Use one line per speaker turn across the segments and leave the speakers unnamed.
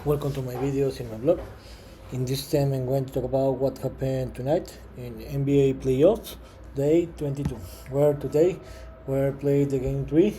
Welcome to my videos in my blog. In this time I'm going to talk about what happened tonight in NBA playoffs day 22, where today we played the game 3.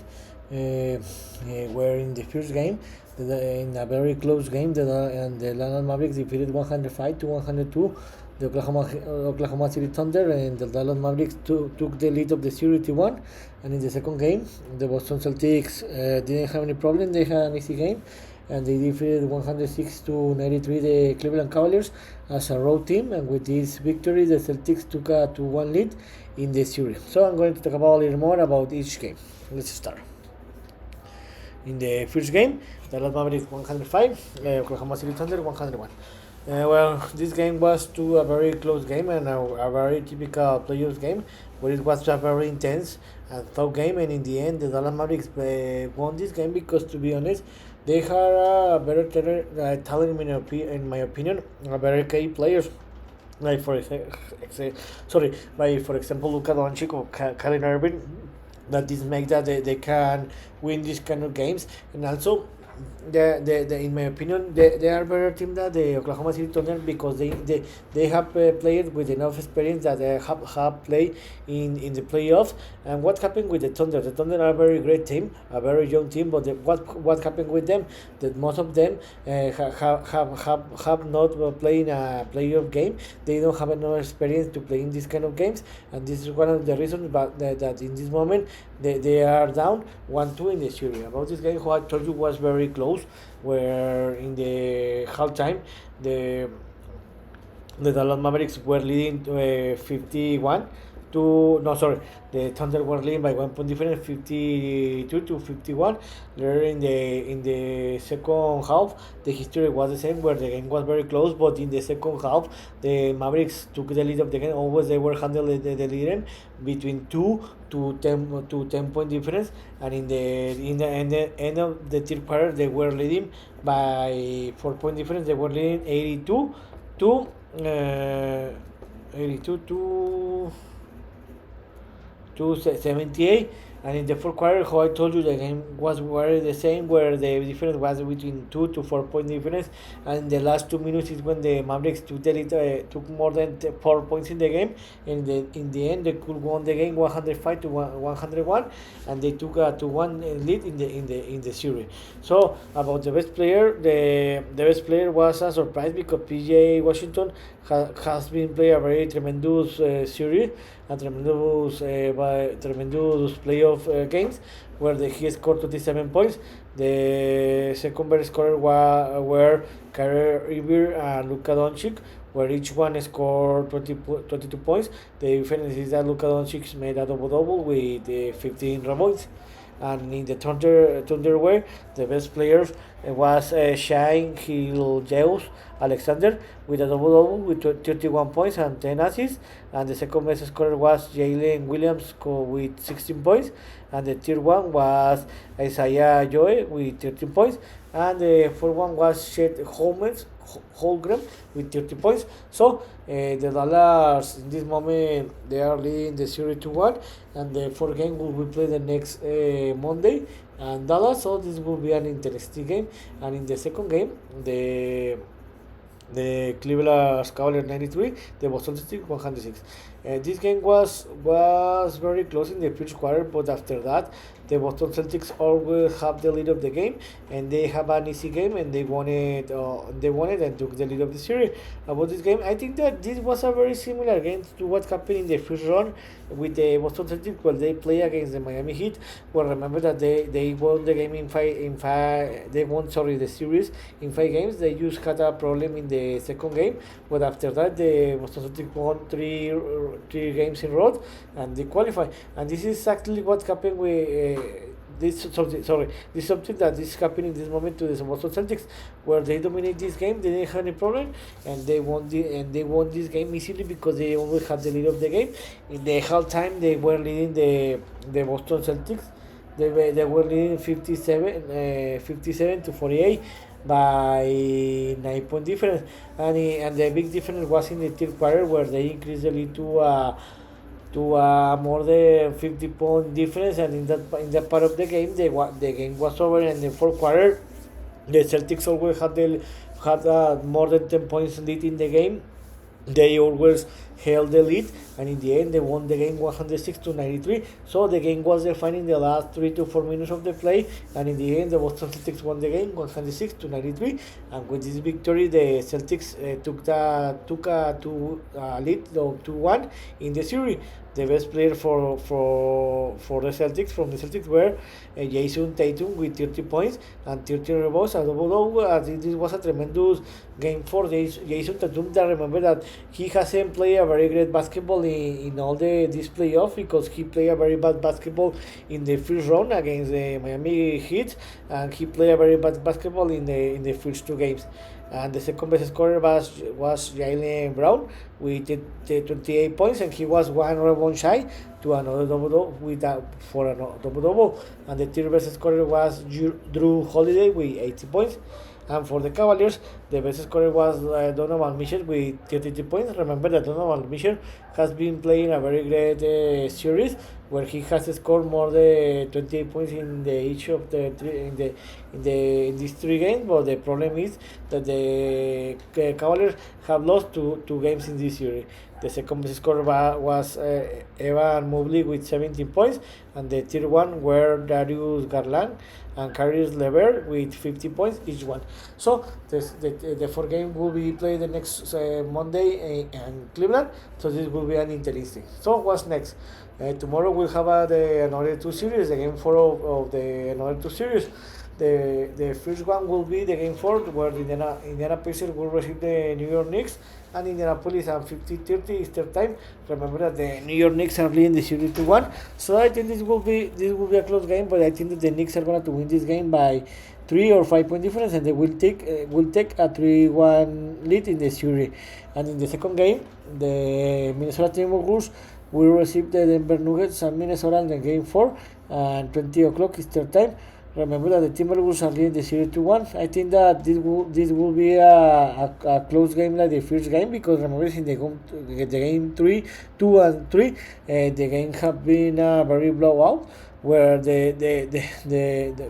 Where in the first game, in a very close game, and the Dallas Mavericks defeated 105 to 102 the Oklahoma City Thunder, and the Dallas Mavericks took the lead of the series 3-1. And in the second game, the Boston Celtics didn't have any problem. They had an easy game, and they defeated 106 to 93 the Cleveland Cavaliers as a road team. And with this victory, the Celtics took a 2-1 lead in the series. So I'm going to talk about a little more about each game. Let's start. In the first game, Dallas Mavericks 105, Oklahoma City Thunder 101. This game was a very close game and a very typical playoffs game, where it was a very intense and tough game. And in the end, the Dallas Mavericks won this game because, to be honest, they had a better talent, in my opinion, a better key players. Like for example, Luka Doncic or Kyrie Irving. That this makes that they can win these kind of games. And also, in my opinion, they are better team than the Oklahoma City Thunder, because they have played with enough experience that they have played in the playoffs. And what happened with the Thunder? The Thunder are a very great team, a very young team, but what happened with them? That most of them have not played in a playoff game. They don't have enough experience to play in these kind of games, and this is one of the reasons that in this moment they are down 1-2 in the series. About this game, who I told you was very close, where in the halftime the Dallas Mavericks were leading 51 to the Thunder were leading by 1 point difference, 52 to 51. Later in the second half, the history was the same, where the game was very close, but in the second half the Mavericks took the lead of the game. Always they were handling the lead between 2 to 10 point difference, and in the end of the third quarter they were leading by 4 point difference. They were leading 82 to 78. And in the fourth quarter, how I told you, the game was very the same, where the difference was between 2 to 4 point difference. And in the last 2 minutes is when the Mavericks took more than 4 points in the game. And in the end, they could won the game 105 to 101, and they took a 2-1 lead in the series. So about the best player, the best player was a surprise, because PJ Washington has been playing a very tremendous series, a tremendous playoff games, where he scored 27 points. The second best scorer were Kyrie Irving and Luka Doncic, where each one scored 22 points. The difference is that Luka Doncic made a double-double with 15 rebounds. And in the Thunder way, the best players was Shai Gilgeous-Alexander with a double-double with 31 points and 10 assists. And the second best scorer was Jalen Williams with 16 points. And the third one was Isaiah Joe with 13 points. And the fourth one was Chet Holmgren with 30 points. So the Dallas in this moment they are leading the series 2-1, and the fourth game will be played the next Monday and Dallas. So this will be an interesting game. And in the second game, the Cleveland Cavaliers 93, the Boston Celtics 106. This game was very close in the first quarter, but after that, the Boston Celtics always have the lead of the game, and they have an easy game, and they won it. And took the lead of the series. About this game, I think that this was a very similar game to what happened in the first round with the Boston Celtics, where they play against the Miami Heat. Well, remember that they won the game in five. They won the series in 5 games. They just had a problem in the second game, but after that the Boston Celtics won three games in a row, and they qualify. And this is exactly what happened with this is something that is happening in this moment to the Boston Celtics, where they dominate this game. They didn't have any problem, and they won this game easily, because they always had the lead of the game. In the halftime, they were leading the Boston Celtics. They were leading 57 to 48 by 9 point difference, and the big difference was in the third quarter, where they increased the lead to more than 50 point difference. And in that part of the game, the game was over. In the fourth quarter, The Celtics always had more than 10 points lead in the game. They always held the lead, and in the end they won the game 106-93. So the game was defined in the last 3 to 4 minutes of the play, and in the end the Boston Celtics won the game 106-93. And with this victory, the Celtics took a lead 2-1 in the series. The best player for the Celtics from the Celtics were Jason Tatum with 30 points and 30 rebounds, a double-double. This was a tremendous game for Jason Tatum. That remember that he hasn't played a very great basketball in all this playoff, because he played a very bad basketball in the first round against the Miami Heat, and he played a very bad basketball in the first two games. And the second best scorer was Jaylen Brown with 28 points, and he was one rebound shy to another double-double. And the third best scorer was Drew Holiday with 80 points. And for the Cavaliers, the best scorer was Donovan Mitchell with 32 points. Remember that Donovan Mitchell has been playing a very great series, where he has scored more than 28 points in each of the three in these three games. But the problem is that the Cavaliers have lost two games in this series. The second best scorer was Evan Mobley with 17 points, and the third one were Darius Garland and Caris LeVert with 50 points each one. So the fourth game will be played the next Monday in Cleveland. So this will be an interesting. So what's next? Tomorrow we'll have another two series, the game 4 of the another two series. The first one will be the game 4, where the Indiana Pacers will receive the New York Knicks, and Indianapolis at 50:30 Eastern time. Remember that the New York Knicks are leading the series 2-1. So I think this will be a close game, but I think that the Knicks are going to win this game by 3 or 5 point difference, and they will take a 3-1 lead in the series. And in the second game, the Minnesota Timberwolves will receive the Denver Nuggets and Minnesota in the game 4 and 20 o'clock Eastern time. Remember that the Timberwolves are leading the series 2-1. I think that this will be a close game like the first game, because remember in the game 3, 2 and 3, the game have been a very blowout, where the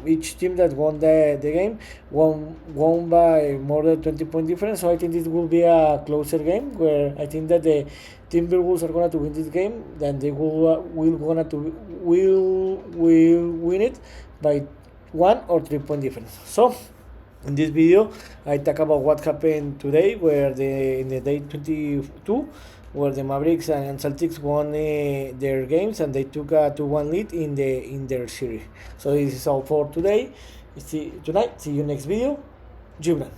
each team that won the game won by more than 20 point difference. So I think this will be a closer game, where I think that the Timberwolves are going to win this game, then they will win it by 1 or 3 point difference. So in this video I talk about what happened today, where in the day 22, where the Mavericks and Celtics won their games, and they took a 2-1 lead in their series. So this is all for today. See you next video. Gibran.